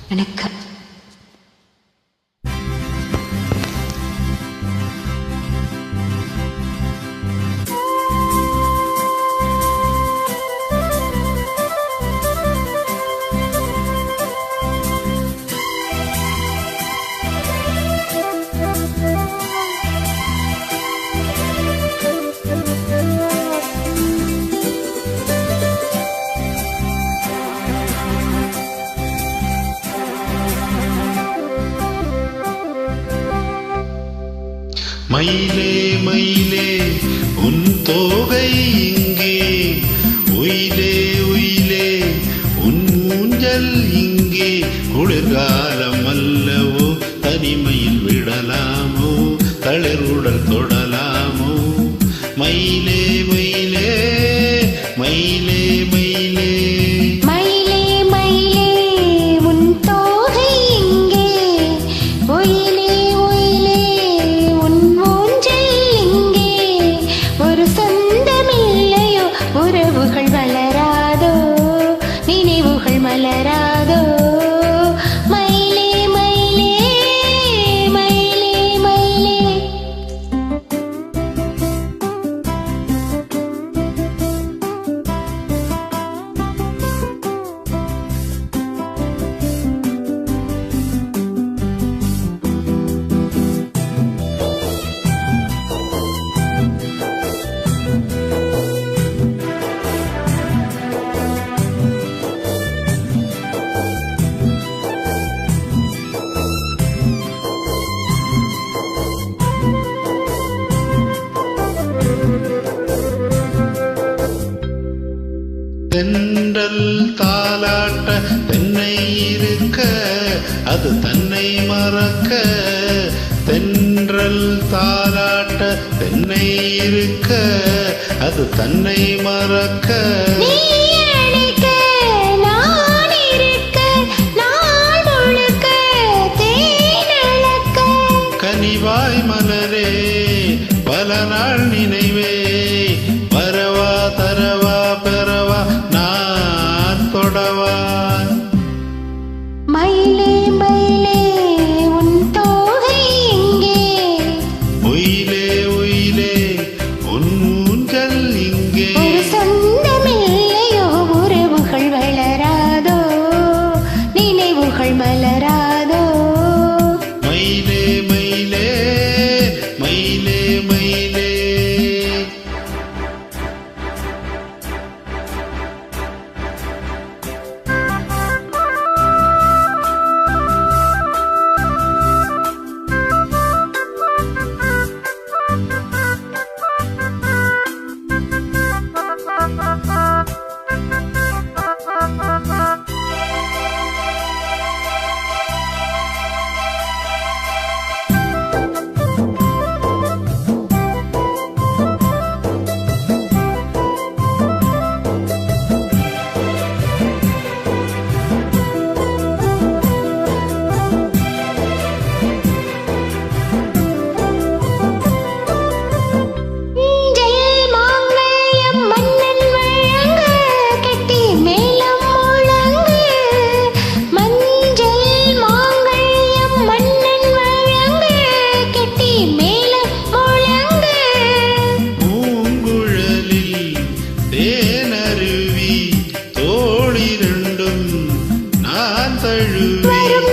வணக்கம். மயிலே மயிலே உன் தோகை இங்கே, உயிலே உயிலே உன் ஊஞ்சல் இங்கே. குளிர்காலம் அல்லவோ, தனிமையில் விடலாமோ, தளிருடல் தொடலாமோ. மயிலே மயிலே மயிலே மயிலே மயிலே மயிலே உன் தோகை இங்கே, ஒயிலே ஒயிலே உன் ஊஞ்சல் இங்கே. ஒரு சொந்தமில்லையோ, உறவுகள் வளராதோ, நினைவுகள் மலராதோ. மயிலே மயிலே மயிலே மயிலே. தென்றல் தாலாட்ட தென்னை இருக்க, அது தன்னை மறக்க. தென்றல் தாலாட்ட தென்னை இருக்க, அது தன்னை மறக்க. நீ அழைக்க நான் இருக்க, நாள் முழுக்க தேனழக்க. கனிவாய் மலரே பல நாள் நினைவே, வரவா தரவா பெறவா நான் தொடவா. மயிலே மயிலே உன் தோகை இங்கே, உயிலே உயிலே உன் ஊஞ்சல் இங்கே. ஒரு சொந்தமில்லையோ, உறவுகள் வளராதோ, நினைவுகள் மலராதோ. மயிலே மயிலே மயிலே மயிலே. தேனருவி தோளிரண்டும் நான் தழுவி, வரும்